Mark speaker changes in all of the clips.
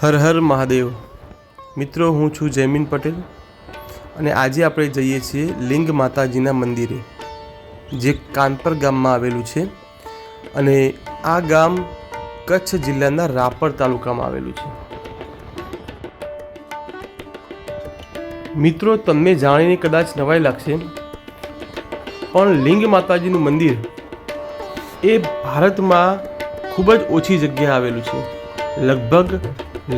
Speaker 1: હર હર મહાદેવ મિત્રો, હું છું જયમીન પટેલ અને આજે આપણે જઈએ છીએ લિંગ માતાજીના મંદિરે, જે કાનપર ગામમાં આવેલું છે. અને આ ગામ કચ્છ જિલ્લાના રાપર તાલુકામાં આવેલું છે. મિત્રો, તમને જાણીને કદાચ નવાઈ લાગશે, પણ લિંગ માતાજીનું મંદિર એ ભારતમાં ખૂબ જ ઓછી જગ્યાએ આવેલું છે. લગભગ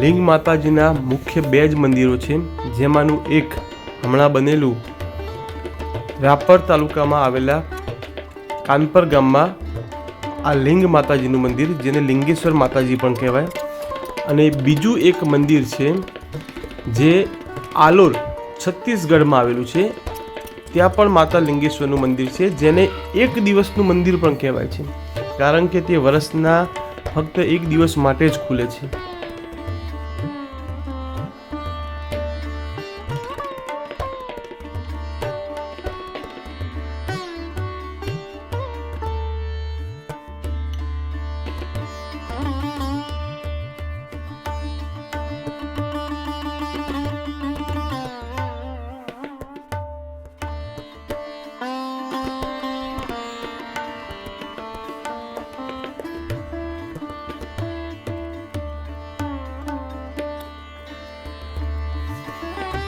Speaker 1: લિંગ માતાજીના મુખ્ય 2 જ મંદિરો છે, જેમાંનું એક હમણાં બનેલું રાપર તાલુકામાં આવેલા કાનપર ગામમાં આ લિંગ માતાજીનું મંદિર, જેને લિંગેશ્વર માતાજી પણ કહેવાય. અને બીજું એક મંદિર છે જે આલોર છત્તીસગઢમાં આવેલું છે. ત્યાં પણ માતા લિંગેશ્વરનું મંદિર છે, જેને 1 દિવસનું મંદિર પણ કહેવાય છે, કારણ કે તે વર્ષના ફક્ત 1 દિવસ માટે જ ખુલે છે.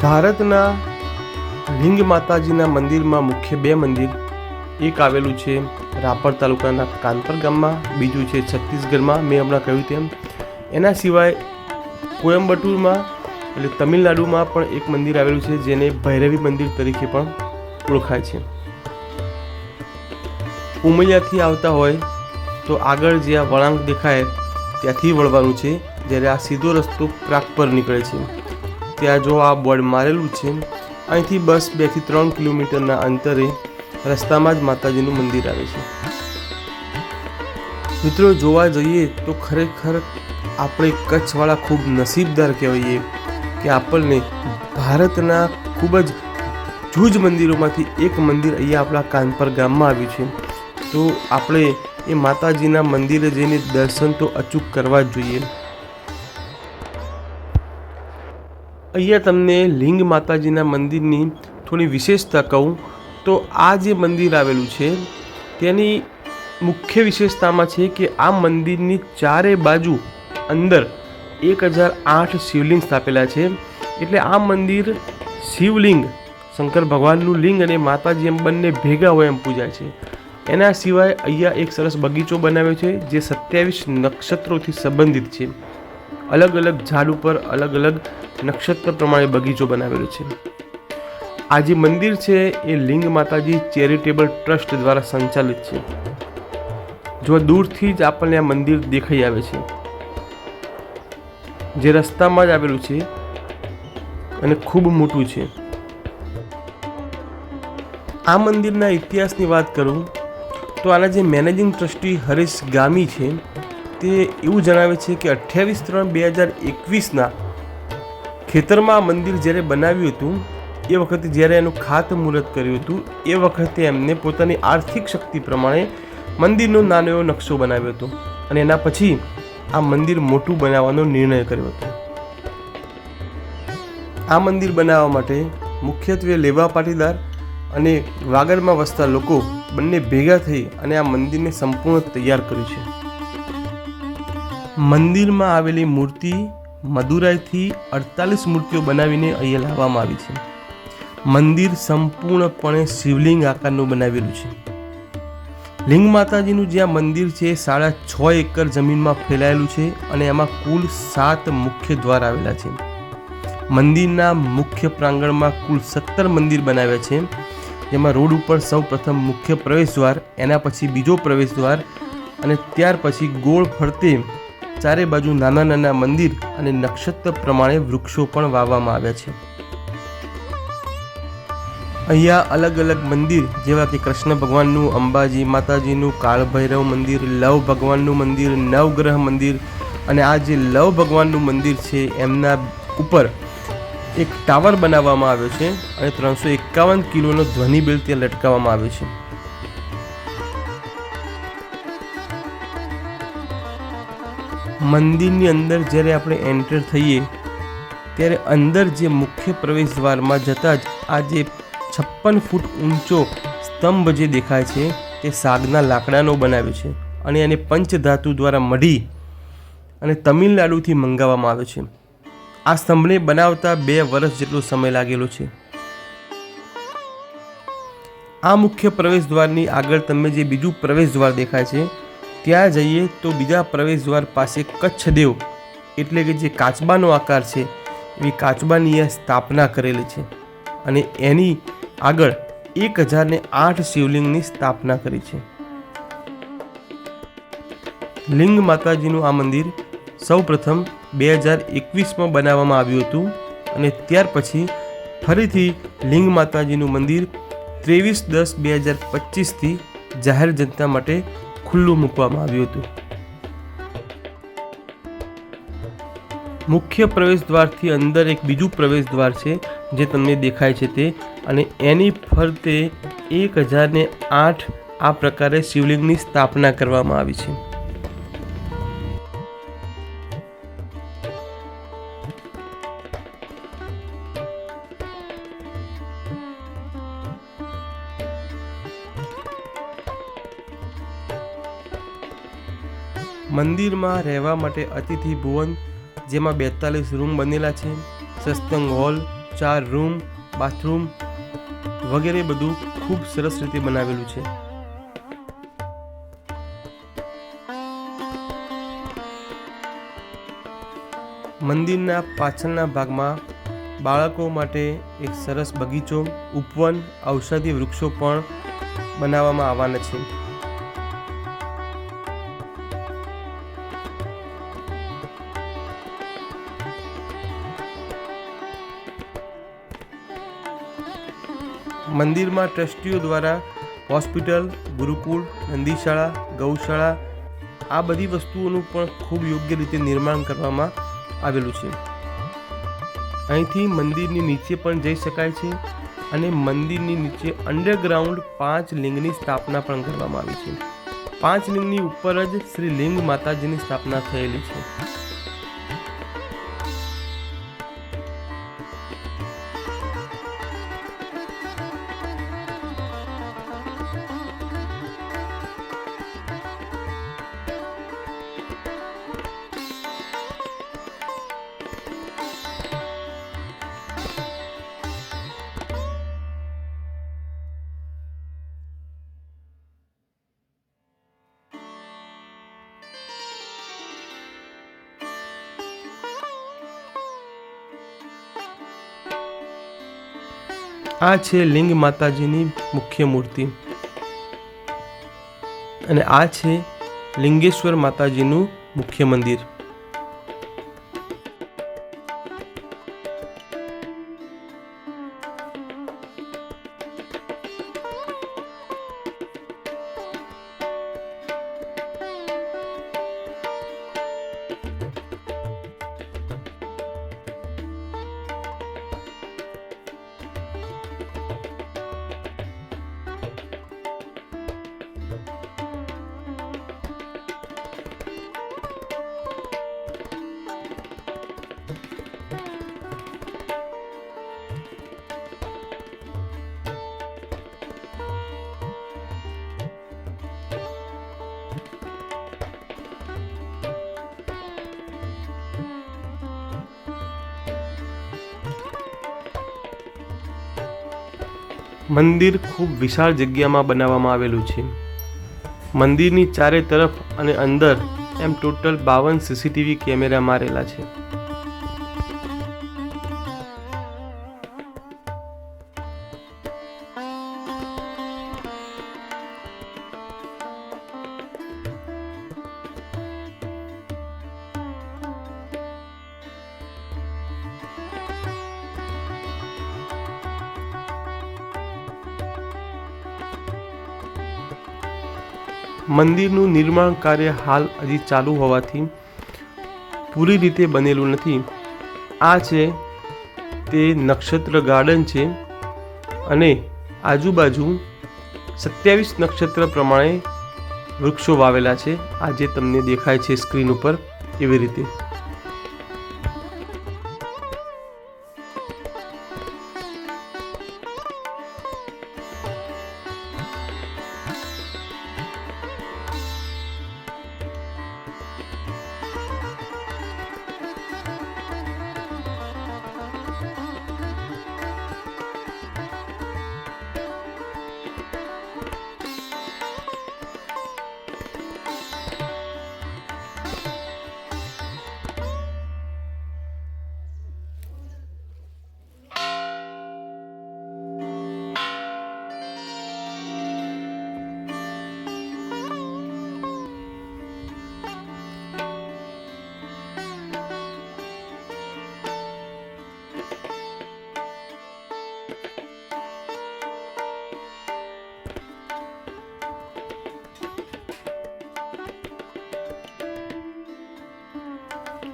Speaker 1: ભારતના લિંગ માતાજીના મંદિરમાં મુખ્ય 2 મંદિર, એક આવેલું છે રાપર તાલુકાના કાનપર ગામમાં, બીજું છે છત્તીસગઢમાં, મેં હમણાં કહ્યું તેમ. એના સિવાય કોયમ્બટુરમાં એટલે તમિલનાડુમાં પણ એક મંદિર આવેલું છે, જેને ભૈરવી મંદિર તરીકે પણ ઓળખાય છે. ઉમૈયાથી આવતા હોય તો આગળ જે આ વળાંક દેખાય ત્યાંથી વળવાનું છે, જ્યારે આ સીધો રસ્તો પ્રાગ પર નીકળે છે. ત્યાં જો આ બોર્ડ મારેલું છે, અહીંથી બસ 2 થી 3 કિલોમીટરના અંતરે રસ્તામાં જ માતાજીનું મંદિર આવે છે. મિત્રો, જોવા જઈએ તો ખરેખર આપણે કચ્છવાળા ખૂબ નસીબદાર કહેવાઈએ કે આપણને ભારતના ખૂબ જ જૂજ મંદિરોમાંથી એક મંદિર અહીંયા આપણા કાનપર ગામમાં આવ્યું છે. તો આપણે એ માતાજીના મંદિરે જઈને દર્શન તો અચૂક કરવા જ જોઈએ. અહીંયા તમને લિંગ માતાજીના મંદિરની થોડી વિશેષતા કહું તો આ જે મંદિર આવેલું છે તેની મુખ્ય વિશેષતામાં છે કે આ મંદિરની ચારે બાજુ અંદર 1008 શિવલિંગ સ્થાપેલા છે. એટલે આ મંદિર શિવલિંગ, શંકર ભગવાનનું લિંગ અને માતાજી એમ બંને ભેગા હોય એમ પૂજાય છે. એના સિવાય અહીંયા એક સરસ બગીચો બનાવ્યો છે, જે 27 નક્ષત્રોથી સંબંધિત છે. અલગ અલગ ઝાડ ઉપર અલગ અલગ નક્ષત્ર પ્રમાણે બગીચો બનાવેલો છે. આ જે મંદિર છે એ લિંગ માતાજી ચેરિટેબલ ટ્રસ્ટ દ્વારા સંચાલિત છે. જો દૂરથી જ આપણને આ મંદિર દેખાઈ આવે છે, જે રસ્તામાં જ આવેલું છે અને ખૂબ મોટું છે. આ મંદિરના ઇતિહાસની વાત કરું તો આના જે મેનેજિંગ ટ્રસ્ટી હરેશ ગામી છે, તે એવું જણાવે છે કે 28/3/2021ના ખેતરમાં આ મંદિર જ્યારે બનાવ્યું હતું, એ વખતે જ્યારે એનું ખાતમુહૂર્ત કર્યું હતું, એ વખતે એમને પોતાની આર્થિક શક્તિ પ્રમાણે મંદિરનો નાનો એવો નકશો બનાવ્યો હતો અને એના પછી આ મંદિર મોટું બનાવવાનો નિર્ણય કર્યો હતો. આ મંદિર બનાવવા માટે મુખ્યત્વે લેવા પાટીદાર અને વાગડમાં વસતા લોકો બંને ભેગા થઈ અને આ મંદિરને સંપૂર્ણ તૈયાર કર્યું છે. મંદિરમાં આવેલી મૂર્તિ મદુરાઈથી 48 મૂર્તિઓ બનાવીને અહીંયા લાવવામાં આવી છે. મંદિર સંપૂર્ણપણે શિવલિંગ આકારનું બનાવેલું છે. લિંગ માતાજીનું જે આ મંદિર છે 6.5 એકર જમીનમાં ફેલાયેલું છે અને એમાં કુલ 7 મુખ્ય દ્વાર આવેલા છે. મંદિરના મુખ્ય પ્રાંગણમાં કુલ 17 મંદિર બનાવ્યા છે, જેમાં રોડ ઉપર સૌ પ્રથમ મુખ્ય પ્રવેશદ્વાર, એના પછી બીજો પ્રવેશદ્વાર અને ત્યાર પછી ગોળ ફરતે ચારે બાજુ નાના નાના મંદિર અને નક્ષત્ર પ્રમાણે વૃક્ષો પણ વાવવામાં આવ્યા છે. અહીંયા અલગ અલગ મંદિર જેવા કે કૃષ્ણ ભગવાનનું, અંબાજી માતાજીનું, કાળભૈરવ મંદિર, લવ ભગવાનનું મંદિર, નવગ્રહ મંદિર અને આ જે લવ ભગવાનનું મંદિર છે એમના ઉપર એક ટાવર બનાવવામાં આવ્યો છે અને 351 કિલોનો ધ્વનિ બેલ ત્યાં લટકાવવામાં આવ્યો છે. મંદિરની અંદર જ્યારે આપણે એન્ટર થઈએ ત્યારે અંદર જે મુખ્ય પ્રવેશ દ્વારમાં જતાં જ આ જે 56 ફૂટ ઊંચો સ્તંભ જે દેખાય છે તે સાગના લાકડાનો બનાવ્યો છે અને એને પંચધાતુ દ્વારા મઢી અને તમિલનાડુથી મંગાવવામાં આવ્યો છે. આ સ્તંભને બનાવતા 2 વર્ષ જેટલો સમય લાગેલો છે. આ મુખ્ય પ્રવેશ દ્વારની આગળ તમે જે બીજું પ્રવેશ દ્વાર દેખાય છે ત્યાં જઈએ તો બીજા પ્રવેશ દ્વાર પાસે કચ્છદેવ એટલે કે જે કાચબાનો આકાર છે એવી કાચબાની સ્થાપના કરેલી છે અને એની આગળ 1008 શિવલિંગની સ્થાપના કરી છે. લિંગ માતાજીનું આ મંદિર સૌપ્રથમ 2021માં બનાવવામાં આવ્યું હતું અને ત્યાર પછી ફરીથી લિંગ માતાજીનું મંદિર 23/10/2025થી જાહેર જનતા માટે ખુલ્લું મૂકવામાં આવ્યું હતું. મુખ્ય પ્રવેશ દ્વારથી અંદર એક બીજું પ્રવેશ દ્વાર છે જે તમને દેખાય છે તે, અને એની ફરતે 1008 આ પ્રકારે શિવલિંગની સ્થાપના કરવામાં આવી છે. મંદિરમાં રહેવા માટે અતિથિ ભુવન જેમાં 42 રૂમ બનેલા છે, સત્સંગ હોલ, 4 રૂમ, બાથરૂમ વગેરે બધું ખૂબ સરસ રીતે બનાવેલું છે. મંદિરના પાછળના ભાગમાં બાળકો માટે એક સરસ બગીચો, ઉપવન, ઔષધિ વૃક્ષો પણ બનાવવામાં આવવાના છે. મંદિરમાં ટ્રસ્ટીઓ દ્વારા હોસ્પિટલ, ગુરુકુળ, નંદીશાળા, ગૌશાળા આ બધી વસ્તુઓનું પણ ખૂબ યોગ્ય રીતે નિર્માણ કરવામાં આવેલું છે. અહીંથી મંદિરની નીચે પણ જઈ શકાય છે અને મંદિરની નીચે અંડરગ્રાઉન્ડ 5 લિંગની સ્થાપના પણ કરવામાં આવી છે. 5 લિંગની ઉપર જ શ્રી લિંગ માતાજીની સ્થાપના થયેલી છે. આ છે લિંગ માતાજીની મુખ્ય મૂર્તિ અને આ છે લિંગેશ્વર માતાજીનું મુખ્ય મંદિર. મંદિર ખૂબ વિશાળ જગ્યામાં બનાવવામાં આવેલું છે. મંદિરની ચારે તરફ અને અંદર એમ ટોટલ 52 સીસીટીવી કેમેરા મારેલા છે. મંદિરનું નિર્માણ કાર્ય હાલ હજી ચાલુ હોવાથી પૂરી રીતે બનેલું નથી. આ છે તે નક્ષત્ર ગાર્ડન છે અને આજુબાજુ 27 નક્ષત્ર પ્રમાણે વૃક્ષો વાવેલા છે. આ જે તમને દેખાય છે સ્ક્રીન ઉપર એવી રીતે.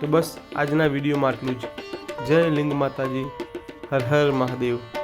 Speaker 1: તો બસ આજના વિડીયોમાં આટલું જ. જય લિંગ માતાજી. હર હર મહાદેવ.